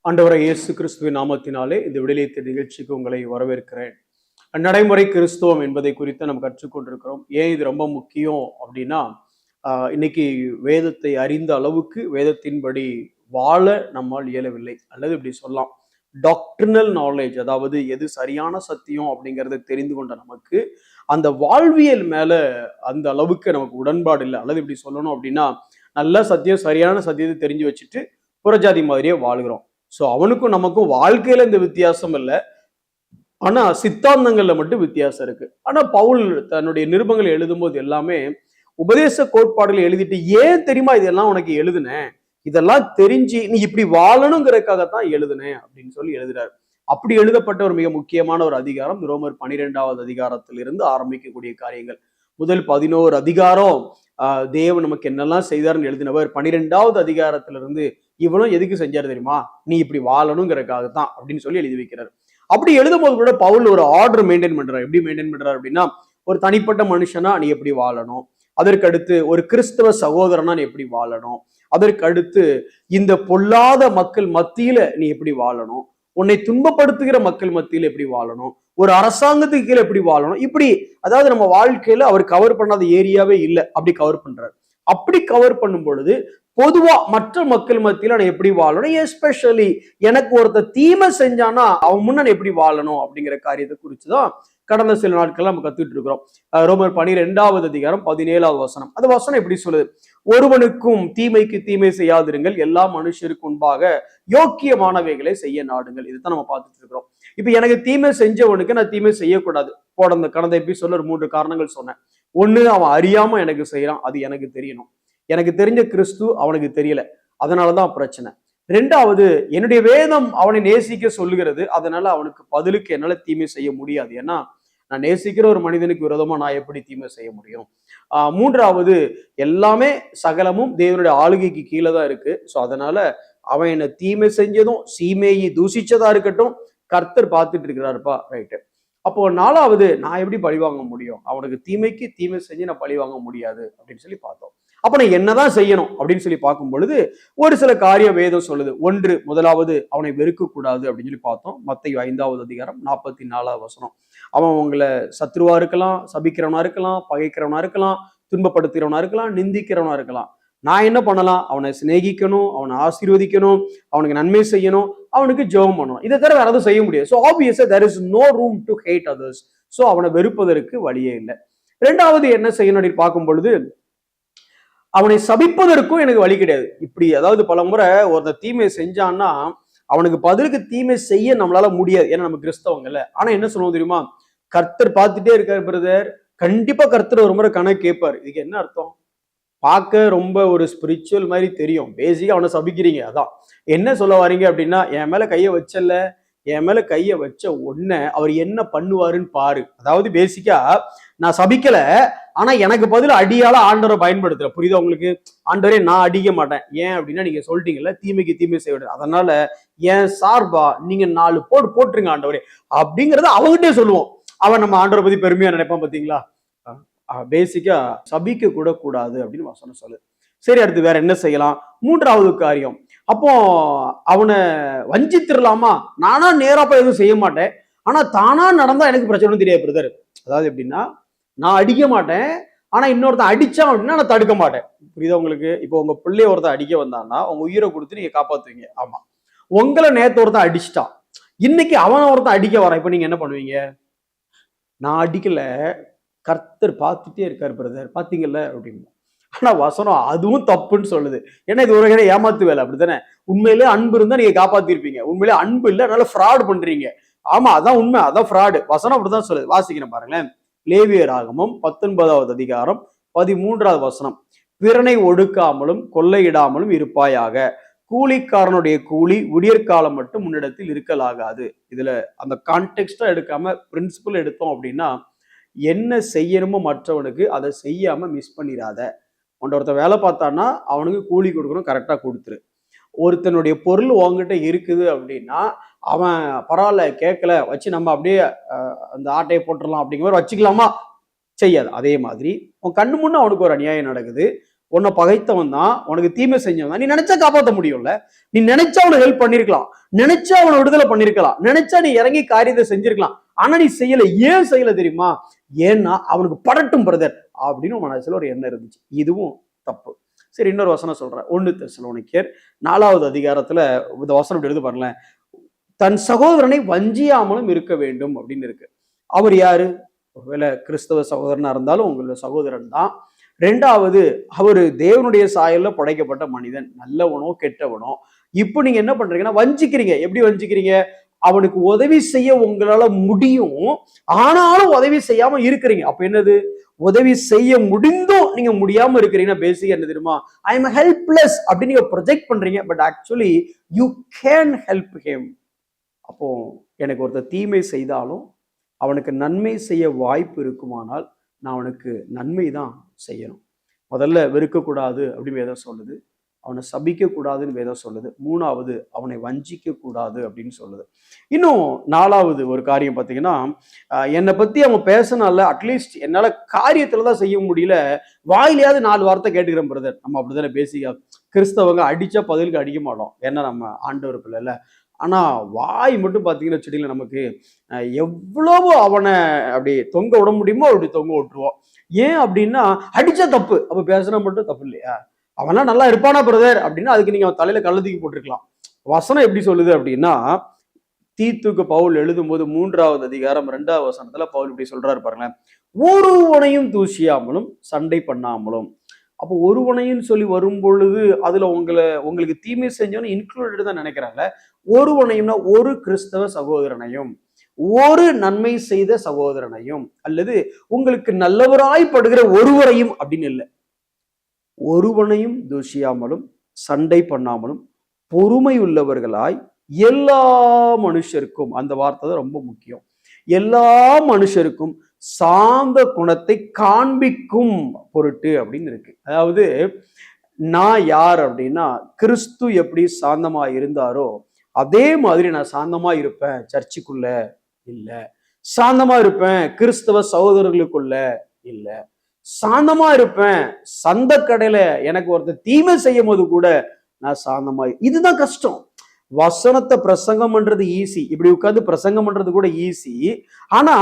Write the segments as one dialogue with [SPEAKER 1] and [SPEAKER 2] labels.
[SPEAKER 1] ஆண்டவராகிய இயேசு கிறிஸ்துவின் நாமத்தினாலே இந்த விடுதலை நிகழ்ச்சிக்கு உங்களை வரவேற்கிறேன். நடைமுறை கிறிஸ்துவம் என்பதை குறித்து நம்ம கற்றுக்கொண்டிருக்கிறோம். ஏன் இது ரொம்ப முக்கியம் அப்படின்னா, இன்னைக்கு வேதத்தை அறிந்த அளவுக்கு வேதத்தின்படி வாழ நம்மால் இயலவில்லை, அல்லது இப்படி சொல்லலாம், டாக்ட்ரினல் நாலேஜ், அதாவது எது சரியான சத்தியம் அப்படிங்கிறத தெரிந்து கொண்ட நமக்கு அந்த வாழ்வியல் மேல அந்த அளவுக்கு நமக்கு உடன்பாடு இல்லை. அல்லது இப்படி சொல்லணும் அப்படின்னா, நல்ல சத்தியம், சரியான சத்தியத்தை தெரிஞ்சு வச்சுட்டு புறஜாதி மாதிரியே வாழ்கிறோம். ஸோ அவனுக்கும் நமக்கும் வாழ்க்கையில இந்த வித்தியாசம் இல்லை, ஆனா சித்தாந்தங்கள்ல மட்டும் வித்தியாசம் இருக்கு. ஆனா பவுல் தன்னுடைய நிருபங்களை எழுதும்போது எல்லாமே உபதேச கோட்பாடுகளை எழுதிட்டு, ஏன் தெரியுமா இதெல்லாம் உனக்கு எழுதுனேன், இதெல்லாம் தெரிஞ்சு நீ இப்படி வாழணுங்கிறதுக்காகத்தான் எழுதுனேன் அப்படின்னு சொல்லி எழுதுறாரு. அப்படி எழுதப்பட்ட ஒரு மிக முக்கியமான ஒரு அதிகாரம் ரோமர் 12வது அதிகாரத்திலிருந்து ஆரம்பிக்கக்கூடிய காரியங்கள். முதல் 11 அதிகாரம் தேவன் நமக்கு என்னெல்லாம் செய்தார்னு எழுதினவர் 12வது அதிகாரத்திலிருந்து இவனும் எதுக்கு செஞ்சாரு தெரியுமா, நீ இப்படி வாழணுங்கிறதுக்காகத்தான் அப்படின்னு சொல்லி எழுதி வைக்கிறாரு. அப்படி எழுதும் போது கூட பவுல் ஒரு ஆர்டர் மெயின்டைன் பண்றாரு. எப்படி மெயின்டைன் பண்றாரு அப்படின்னா, ஒரு தனிப்பட்ட மனுஷனா நீ எப்படி வாழணும், அதற்கு அடுத்து ஒரு கிறிஸ்தவ சகோதரனா நீ எப்படி வாழணும், அதற்கு அடுத்து இந்த பொல்லாத மக்கள் மத்தியில நீ எப்படி வாழணும், உன்னை துன்பப்படுத்துகிற மக்கள் மத்தியில எப்படி வாழணும், ஒரு அரசாங்கத்துக்கு கீழே எப்படி வாழணும், இப்படி அதாவது நம்ம வாழ்க்கையில அவர் கவர் பண்ணாத ஏரியாவே இல்லை, அப்படி கவர் பண்றாரு. அப்படி கவர் பண்ணும் பொழுது பொதுவா மற்ற மக்கள் மத்தியில நான் எப்படி வாழணும், எஸ்பெஷலி எனக்கு ஒருத்தர் தீமை செஞ்சானா அவன் முன்னாடி எப்படி வாழணும் அப்படிங்கிற காரியத்தை குறிச்சுதான் கடந்த சில நாட்கள் நம்ம கத்துட்டு இருக்கிறோம். ரோமர் 12வது அதிகாரம் 17வது வசனம். அந்த வசனம் எப்படி சொல்லுது, ஒருவனுக்கும் தீமைக்கு தீமை செய்யாதிருங்கள், எல்லா மனுஷருக்கு முன்பாக யோக்கியமானவைகளை செய்ய நாடுங்கள். இதுதான் நம்ம பார்த்துட்டு இருக்கிறோம். இப்ப எனக்கு தீமை செஞ்சவனுக்கு நான் தீமை செய்யக்கூடாது. கடந்த எபிசோட்ல 3 காரணங்கள் சொன்னேன். ஒண்ணு, அவன் அறியாம எனக்கு செய்யறான், அது எனக்கு தெரியணும். எனக்கு தெரிஞ்ச கிறிஸ்து அவனுக்கு தெரியல, அதனாலதான் பிரச்சனை. 2வது, என்னுடைய வேதம் அவனை நேசிக்க சொல்லுகிறது, அதனால அவனுக்கு பதிலுக்கு என்னால தீமை செய்ய முடியாது. ஏன்னா நான் நேசிக்கிற ஒரு மனிதனுக்கு விரோதமா நான் எப்படி தீமை செய்ய முடியும். 3வது, எல்லாமே சகலமும் தேவனுடைய ஆளுகைக்கு கீழே தான் இருக்கு. ஸோ அதனால அவன் என்ன தீமை செஞ்சதும் சீமையை தூசிச்சதா இருக்கட்டும், கர்த்தர் பார்த்துட்டு இருக்கிறாருப்பா, ரைட்டு. அப்போ 4வது, நான் எப்படி பழி வாங்க முடியும், அவனுக்கு தீமைக்கு தீமை செஞ்சு நான் பழி வாங்க முடியாது அப்படின்னு சொல்லி பார்த்தோம். அப்ப நான் என்னதான் செய்யணும் அப்படின்னு சொல்லி பார்க்கும் பொழுது ஒரு சில காரிய வேதம் சொல்லுது. முதலாவது, அவனை வெறுக்க கூடாது அப்படின்னு சொல்லி பார்த்தோம். மத்தேயு 5வது அதிகாரம் 44வது வசனம். அவன் உங்களை சத்ருவா இருக்கலாம், சபிக்கிறவனா இருக்கலாம், பகைக்கிறவனா இருக்கலாம், துன்பப்படுத்துகிறவனா இருக்கலாம், நிந்திக்கிறவனா இருக்கலாம். நான் என்ன பண்ணலாம், அவனை சிநேகிக்கணும், அவனை ஆசீர்வதிக்கணும், அவனுக்கு நன்மை செய்யணும், அவனுக்கு ஜெபம் பண்ணணும். இதை தவிர வேற எதுவும் செய்ய முடியாது. ஸோ ஆப்வியஸா there is no room to hate others. So அவனை வெறுப்பதற்கு வழியே இல்லை. 2வது என்ன செய்யணும் அப்படின்னு பார்க்கும் பொழுது, அவனை சபிப்பதற்கும் எனக்கு வழி கிடையாது. இப்படி அதாவது பல முறை ஒருத்தர் தீமை செஞ்சான்னா அவனுக்கு பதிலுக்கு தீமை செய்ய நம்மளால முடியாது, ஏன்னா நம்ம கிறிஸ்தவங்கல்ல. ஆனா என்ன சொல்லுவோம் தெரியுமா, கர்த்தர் பார்த்துட்டே இருக்காரு பிரதர், கண்டிப்பா கர்த்தர் ஒரு முறை கணக்கு கேட்பாரு. இதுக்கு என்ன அர்த்தம், பார்க்க ரொம்ப ஒரு ஸ்பிரிச்சுவல் மாதிரி தெரியும், பேசிக்கா அவனை சபிக்கிறீங்க. அதான் என்ன சொல்ல வரீங்க அப்படின்னா, என் மேல கையை வச்சல, என் மேல கையை வச்ச உடனே அவர் என்ன பண்ணுவாருன்னு பாரு. அதாவது பேசிக்கா நான் சபிக்கல, ஆனா எனக்கு பதில் அடியால ஆண்டவரை பயன்படுத்துற. புரியுதா உங்களுக்கு? ஆண்டவரே நான் அடிக்க மாட்டேன், ஏன் அப்படின்னா நீங்க சொல்லிட்டீங்கல்ல தீமைக்கு தீமை செய்ய, அதனால என் சார்பா நீங்க 4 போட்டுருங்க ஆண்டவரே அப்படிங்கறத அவங்ககிட்டே சொல்லுவோம். அவன் நம்ம ஆண்டவரை பத்தி பெருமையா நினைப்பான். பாத்தீங்களா, பேசிக்கா சபிக்க கூட கூடாது அப்படின்னு வசனம் சொல்லு. சரி, அடுத்து வேற என்ன செய்யலாம்? 3வது காரியம், அப்போ அவனை வஞ்சித்திரலாமா? நானா நேராப்பா எதுவும் செய்ய மாட்டேன், ஆனா தானா நடந்தா எனக்கு பிரச்சனை தெரியாது பிரதர். அதாவது எப்படின்னா, நான் அடிக்க மாட்டேன், ஆனா இன்னொருத்தன் அடிச்சான் அப்படின்னா நான் தடுக்க மாட்டேன். புரியுதா உங்களுக்கு? இப்போ உங்க பிள்ளைய ஒருத்தன் அடிக்க வந்தான்னா உங்க உயிரை கொடுத்து நீங்க காப்பாத்துவீங்க. ஆமா, உங்களை நேத்து ஒருத்தன் அடிச்சிட்டான், இன்னைக்கு அவனை ஒருத்தன் அடிக்க வரான், இப்ப நீங்க என்ன பண்ணுவீங்க? நான் அடிக்கல, கர்த்தர் பார்த்துட்டே இருக்காரு பிரதர், பாத்தீங்கல்ல அப்படின்னு. ஆனா வசனம் அதுவும் தப்புன்னு சொல்லுது. ஏன்னா இது ஒரு ஏமாத்து வேலை, அப்படித்தானே? உண்மையிலே அன்பு இருந்தா நீங்க காப்பாத்திருப்பீங்க, உண்மையிலே அன்பு இல்லை, அதனால ஃப்ராட் பண்றீங்க. ஆமா, அதான் உண்மை, அதான் ஃப்ராடு. வசனம் அப்படிதான் சொல்லுது. வாசிக்கிறேன் பாருங்களேன். லேவியராகமம் 19வது அதிகாரம் 13வது வசனம். பிறனை ஒடுக்காமலும் கொள்ளையிடாமலும் இருப்பாயாக, கூலிக்காரனுடைய கூலி விடியற்காலம் மட்டும் முன்னிடத்தில் இருக்கலாகாது. இதுல அந்த கான்டெக்ஸ்டா எடுக்காம பிரின்சிபல் எடுத்தோம் அப்படின்னா, என்ன செய்யணுமோ மற்றவனுக்கு அதை செய்யாம மிஸ் பண்ணிடாத. ஒருத்த வேலை பார்த்தான்னா அவனுக்கு கூலி கொடுக்கணும், கரெக்டா கொடுத்துரு. ஒருத்தனுடைய பொருள் உங்ககிட்ட இருக்குது அப்படின்னா அவன் பரவாயில்ல கேட்கல வச்சு நம்ம அப்படியே அந்த ஆட்டையை போட்டுடலாம் அப்படிங்கிற மாதிரி வச்சுக்கலாமா? செய்யாது. அதே மாதிரி உன் கண்ணு முன்ன அவனுக்கு ஒரு அநியாயம் நடக்குது, உன்னை பகைத்தவன் தான், உனக்கு தீமை செஞ்சவன் தான். நீ நினைச்சா காப்பாற்ற முடியும்ல, நீ நினைச்சா அவனை ஹெல்ப் பண்ணிருக்கலாம், நினைச்சா அவனை விடுதலை பண்ணிருக்கலாம், நினைச்சா நீ இறங்கி காரியத்தை செஞ்சிருக்கலாம். ஆனா நீ செய்யல. ஏன் செய்யல தெரியுமா? ஏன்னா அவனுக்கு படட்டும் பிரதர் அப்படின்னு மனசுல ஒரு எண்ணம் இருந்துச்சு. இதுவும் தப்பு. சரி, இன்னொரு வசனம் சொல்றேன். 1 தெசலோனிக்கேயர் 4வது அதிகாரத்துல இந்த வசனம் எடுத்து பாருங்களேன். தன் சகோதரனை வஞ்சியாமலும் இருக்க வேண்டும் அப்படின்னு இருக்கு. அவர் யாரு? ஒருவேளை கிறிஸ்தவ சகோதரனா இருந்தாலும் உங்களோட சகோதரன் தான். 2வது, அவரு தேவனுடைய சாயல்ல படைக்கப்பட்ட மனிதன், நல்லவனோ கெட்டவனோ. இப்போ நீங்க என்ன பண்றீங்கன்னா வஞ்சிக்கிறீங்க. எப்படி வஞ்சிக்கிறீங்க? அவனுக்கு உதவி செய்ய உங்களால முடியும், ஆனாலும் உதவி செய்யாம இருக்கிறீங்க. அப்ப என்னது? உதவி செய்ய முடிந்தும் நீங்க முடியாம இருக்கிறீங்கன்னா பேசிக் என்ன தெரியுமா? ஐ எம் ஹெல்ப்லெஸ் அப்படின்னு நீங்க ப்ரொஜெக்ட் பண்றீங்க. But actually you can help him. அப்போ எனக்கு ஒருத்தர் தீமை செய்தாலும் அவனுக்கு நன்மை செய்ய வாய்ப்பு இருக்குமானால் நான் அவனுக்கு நன்மை தான் செய்யணும். முதல்ல வெறுக்கக்கூடாது அப்படின்னு வேதம் சொல்லுது. அவனை சபிக்க கூடாதுன்னு வேதம் சொல்லுது. 3வது, அவனை வஞ்சிக்க கூடாது அப்படின்னு சொல்லுது. இன்னும் 4வது ஒரு காரியம் பார்த்தீங்கன்னா, என்னை பத்தி அவன் பேசினால அட்லீஸ்ட் என்னால காரியத்துல தான் செய்ய முடியல, வாயிலையாவது 4 வார்த்தை கேட்டுக்கிறேன் பிரதர். நம்ம அப்படித்தானே பேசிக்க. கிறிஸ்தவங்க அடிச்சா பதிலுக்கு அடிக்க மாட்டோம், ஏன்னா நம்ம ஆண்டவர் பிள்ளைல. ஆனா வாய் மட்டும் பார்த்தீங்கன்னு வச்சுட்டீங்களா, நமக்கு எவ்வளவோ அவனை அப்படி தொங்க விட முடியுமோ அப்படி தொங்க விட்டுருவோம். ஏன் அப்படின்னா அடிச்சா தப்பு, அப்ப பேசுனா மட்டும் தப்பு இல்லையா? அவன்லாம் நல்லா இருப்பானா பிரதர் அப்படின்னா அதுக்கு நீங்க அவன் தலையில கள்ள தூக்கி போட்டிருக்கலாம். வசனம் எப்படி சொல்லுது அப்படின்னா, தீத்துக்கு பவுல் எழுதும்போது 3வது அதிகாரம் 2வது வசனத்துல பவுல் இப்படி சொல்றாரு பாருங்களேன். ஒருவனையும் தூசியாமலும் சண்டை பண்ணாமலும். அப்போ ஒருவனையும் சொல்லி வரும் பொழுது அதுல உங்களுக்கு தீமை செஞ்சவனு இன்க்ளூடட் தான் நினைக்கிறாங்க. ஒருவனையும்னா ஒரு கிறிஸ்தவ சகோதரனையும், ஒரு நன்மை செய்த சகோதரனையும், அல்லது உங்களுக்கு நல்லவராய்ப்படுகிற ஒருவரையும் அப்படின்னு இல்லை. ஒருவனையும் தூஷியாமலும் சண்டை பண்ணாமலும் பொறுமை உள்ளவர்களாய் எல்லா மனுஷருக்கும், அந்த வார்த்தை தான் ரொம்ப முக்கியம், எல்லா மனுஷருக்கும் சாந்த குணத்தை காண்பிக்கும் பொருட்டு அப்படின்னு இருக்கு. அதாவது நான் யார் அப்படின்னா, கிறிஸ்து எப்படி சாந்தமா இருந்தாரோ அதே மாதிரி நான் சாந்தமா இருப்பேன் சர்ச்சுக்குள்ள இல்ல, சாந்தமா இருப்பேன் கிறிஸ்தவ சகோதரர்களுக்குள்ள இல்ல, சாந்தமா இருப்பேன் சந்த கடையில எனக்கு ஒருத்தர் தீமை செய்யும் போது கூட நான் சாந்தமா. இதுதான் கஷ்டம். வசனத்தை பிரசங்கம் பண்றது ஈஸி, இப்படி உட்கார்ந்து பிரசங்கம் பண்றது கூட ஈஸி. ஆனா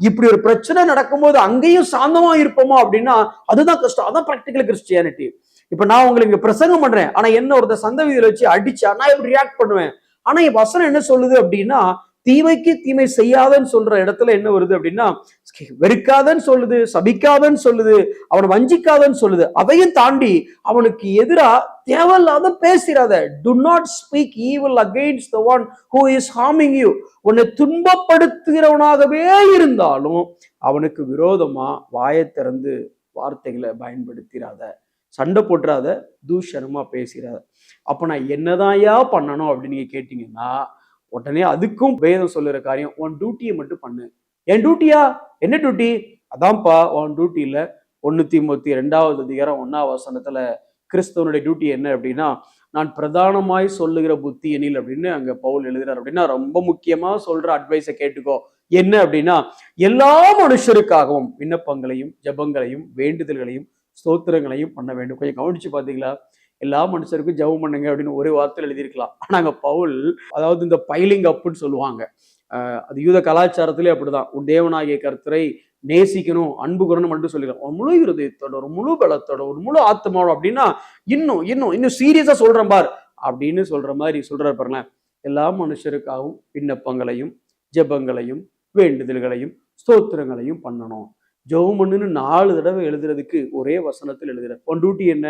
[SPEAKER 1] இப்படி ஒரு பிரச்சனை நடக்கும்போது அங்கேயும் சாந்தமா இருப்போமா அப்படின்னா அதுதான் கஷ்டம். அதான் பிராக்டிகல் கிறிஸ்டியானிட்டி. இப்ப நான் உங்களுக்கு பிரசங்கம் பண்றேன், ஆனா என்ன ஒருத்தர் சந்த வீதியில வச்சு அடிச்சா நான் எப்படி ரியாக்ட் பண்ணுவேன்? ஆனா என் வசனம் என்ன சொல்லுது அப்படின்னா, தீமைக்கு தீமை செய்யாதன்னு சொல்ற இடத்துல என்ன வருது அப்படின்னா, வெறுக்காதன்னு சொல்லுது, சபிக்காதன்னு சொல்லுது, அவனை வஞ்சிக்காதன்னு சொல்லுது. அதையும் தாண்டி அவனுக்கு எதிரா தேவையில்லாத பேசிடாத. Do not speak evil against the one who is harming you. உன்னை துன்பப்படுத்துகிறவனாகவே இருந்தாலும் அவனுக்கு விரோதமா வாயை திறந்து வார்த்தைகளை பயன்படுத்திடாத, சண்டை போட்டுறாத, தூஷணமா பேசிடாத. அப்ப நான் என்னதான்யா பண்ணணும் அப்படின்னு நீங்க கேட்டீங்கன்னா, உடனே அதுக்கும் வேதம் சொல்லுற காரியம், உன் டியூட்டியை மட்டும் பண்ணு. என் டியூட்டியா? என்ன டியூட்டி? அதான்ப்பா உன் டியூட்டி இல்ல. 1 தீமோத்தேயு 2வது அதிகாரம் 1வது வசனத்துல கிறிஸ்தவனுடைய டியூட்டி என்ன அப்படின்னா, நான் பிரதானமாய் சொல்லுகிற புத்தி எனில் அப்படின்னு அங்க பவுல் எழுதுறார். அப்படின்னா ரொம்ப முக்கியமா சொல்ற அட்வைஸை கேட்டுக்கோ. என்ன அப்படின்னா, எல்லா மனுஷருக்காகவும் விண்ணப்பங்களையும் ஜெபங்களையும் வேண்டுதல்களையும் ஸ்தோத்திரங்களையும் பண்ண வேண்டும். கொஞ்சம் கவனிச்சு பாத்தீங்களா? எல்லா மனுஷருக்கும் ஜெபம் பண்ணுங்க அப்படின்னு ஒரே வார்த்தையில் எழுதியிருக்கலாம். ஆனா அங்க பவுல், அதாவது இந்த பைலிங் அப்னு சொல்லுவாங்க, அது யூத கலாச்சாரத்திலே அப்படிதான். உன் தேவனாகிய கர்த்தரை நேசிக்கணும், அன்பு கூறணும் மட்டும் சொல்லிக்கலாம். ஒரு முழு இருதயத்தோட, ஒரு முழு பலத்தோட, ஒரு முழு ஆத்மாவோட அப்படின்னா இன்னும் இன்னும் இன்னும் சீரியஸா சொல்றேன் பார் அப்படின்னு சொல்ற மாதிரி சொல்றாரு பாருங்களேன். எல்லா மனுஷருக்காகவும் விண்ணப்பங்களையும் ஜெபங்களையும் வேண்டுதல்களையும் ஸ்தோத்திரங்களையும் பண்ணணும். ஜெபம் பண்ணுன்னு 4 தடவை எழுதுறதுக்கு ஒரே வசனத்தில் எழுதுறாரு. உன் டியூட்டி என்ன?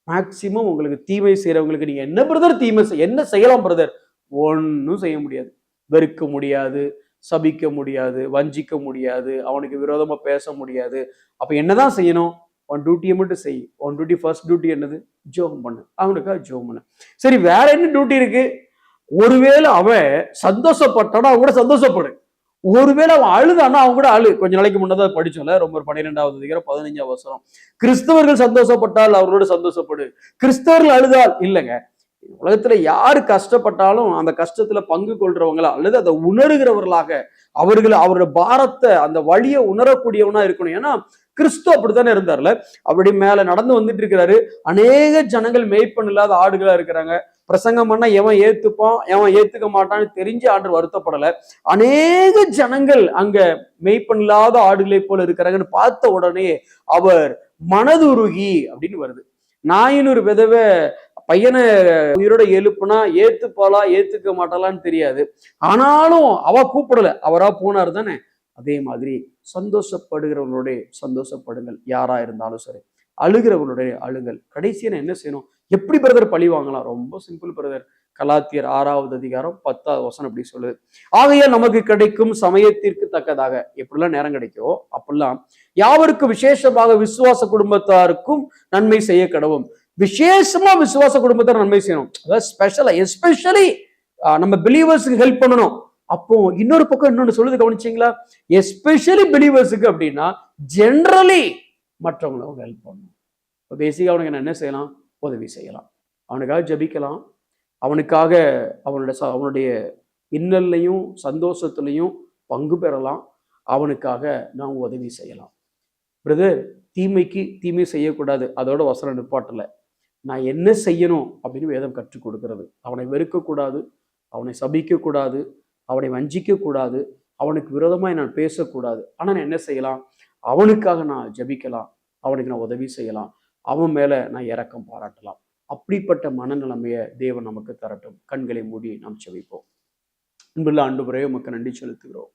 [SPEAKER 1] மேக்சிமம் உங்களுக்கு தீமை செய்யறவங்களுக்கு நீங்க என்ன பிரதர் தீமை என்ன செய்யலாம் பிரதர்? ஒன்னும் செய்ய முடியாது. வெறுக்க முடியாது, சபிக்க முடியாது, வஞ்சிக்க முடியாது, அவனுக்கு விரோதமா பேச முடியாது. அப்ப என்னதான் செய்யணும்? உன் டியூட்டியை மட்டும் செய். உன் டியூட்டி, ஃபர்ஸ்ட் டியூட்டி என்னது? ஜெபம் பண்ணு, அவனுக்காக ஜெபம் பண்ணு. சரி, வேற என்ன டியூட்டி இருக்கு? ஒருவேளை அவன் சந்தோஷப்பட்டானா அவன் கூட சந்தோஷப்படு. ஒருவேளை அவன் அழுதானா அவங்க கூட அழு. கொஞ்ச நாளைக்கு முன்னதான் படிச்சோம்ல, ரொம்ப 12வது அதிகாரம் 15வது வசனம். கிறிஸ்தவர்கள் சந்தோஷப்பட்டால் அவர்களோட சந்தோஷப்படு, கிறிஸ்தவர்கள் அழுதால் இல்லைங்க. உலகத்துல யாரு கஷ்டப்பட்டாலும் அந்த கஷ்டத்துல பங்கு கொள்றவங்களா அல்லது அதை உணர்கிறவர்களாக அவரோட பாரத்தை அந்த வழியை உணரக்கூடியவனா இருக்கணும். ஏன்னா கிறிஸ்து அப்படித்தானே இருந்தார்ல. அப்படி மேல நடந்து வந்துட்டு இருக்கிறாரு. அநேக ஜனங்கள் மேய்ப்பன் இல்லாத ஆடுகளா இருக்கிறாங்க. பிரசங்கம் பண்ணா எவன் ஏத்துப்பான் எவன் ஏத்துக்க மாட்டான்னு தெரிஞ்சு ஆண்டு வருத்தப்படல. அநேக ஜனங்கள் அங்க மெய்ப்பன் இல்லாத ஆடுகளை போல இருக்கிறாங்கன்னு பார்த்த உடனே அவர் மனதுருகி அப்படின்னு வருது. நாயினூர் விதவை பையனை உயிரோட எழுப்புனா ஏத்துப்பாளா ஏத்துக்க மாட்டாளான்னு தெரியாது. ஆனாலும் அவ கூப்பிடல, அவரா போனார் தானே. அதே மாதிரி சந்தோஷப்படுகிறவர்களுடைய சந்தோஷப்படுங்கள், யாரா இருந்தாலும் சரி. அழுகிறவர்களுடைய அழுங்கள். கடைசியா என்ன செய்யணும்? எப்படி பிரதர் பழி வாங்கலாம்? ரொம்ப சிம்பிள் பிரதர். கலாத்தியர் 6வது அதிகாரம் 10வது வசனம் அப்படி சொல்லுது. ஆகையால் நமக்கு கிடைக்கும் சமயத்திற்கு தக்கதாக, எப்படிலாம் நேரம் கிடைக்கோ அப்படிலாம் யாவருக்கும் விசேஷமாக விசுவாச குடும்பத்தாருக்கும் நன்மை செய்ய கடவும். விசேஷமா விசுவாச குடும்பத்தார் நன்மை செய்யணும். அதாவது ஸ்பெஷலா எஸ்பெஷலி நம்ம பிலீவர்ஸுக்கு ஹெல்ப் பண்ணணும். அப்போ இன்னொரு பக்கம் இன்னொன்னு சொல்லுது, கவனிச்சிங்களா? எஸ்பெஷலி பிலீவர்ஸுக்கு அப்படின்னா ஜென்ரலி மற்றவங்களுக்கு ஹெல்ப் பண்ணணும். இப்போ பேசிக்காக அவனுக்கு என்ன செய்யலாம்? உதவி செய்யலாம், அவனுக்காக ஜபிக்கலாம், அவனுக்காக அவனுடைய இன்னல்லையும் சந்தோஷத்துலையும் பங்கு பெறலாம், அவனுக்காக நாம் உதவி செய்யலாம். பிரதர், தீமைக்கு தீமை செய்யக்கூடாது, அதோட வசனம் நிப்பாட்டல. நான் என்ன செய்யணும் அப்படின்னு வேதம் கற்றுக் கொடுக்கிறது. அவனை வெறுக்கக்கூடாது, அவனை சபிக்கக்கூடாது, அவனை வஞ்சிக்கக்கூடாது, அவனுக்கு விரோதமாக நான் பேசக்கூடாது. ஆனால் நான் என்ன செய்யலாம்? அவனுக்காக நான் ஜபிக்கலாம், அவனுக்கு நான் உதவி செய்யலாம், அவன் மேலே நான் இரக்கம் பாராட்டலாம். அப்படிப்பட்ட மனநிலைமையை தேவன் நமக்கு தரட்டும். கண்களை மூடி நாம் செபிப்போம். அன்புள்ள ஆண்டவரே, உமக்கு நன்றி செலுத்துகிறோம்.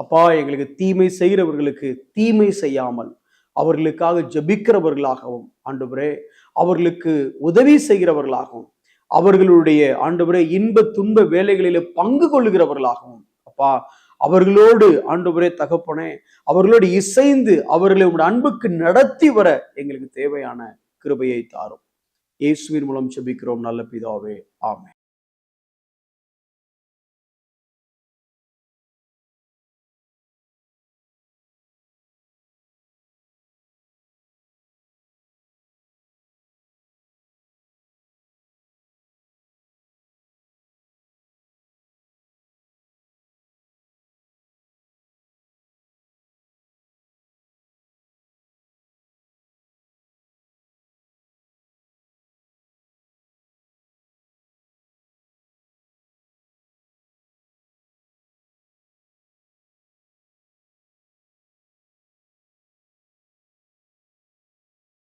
[SPEAKER 1] அப்பா, எங்களுக்கு தீமை செய்கிறவர்களுக்கு தீமை செய்யாமல் அவர்களுக்காக ஜபிக்கிறவர்களாகவும், ஆண்டவரே அவர்களுக்கு உதவி செய்கிறவர்களாகவும், அவர்களுடைய ஆண்டவரே இன்ப துன்ப வேலைகளிலே பங்கு கொள்ளுகிறவர்களாகவும், அப்பா அவர்களோடு ஆண்டவரே தகப்பனே அவர்களோடு இசைந்து அவர்களை உங்களுடைய அன்புக்கு நடத்தி வர எங்களுக்கு தேவையான கிருபையை தாரும். இயேசுவின் மூலம் ஜெபிக்கிறோம் நல்ல பிதாவே, ஆமென்.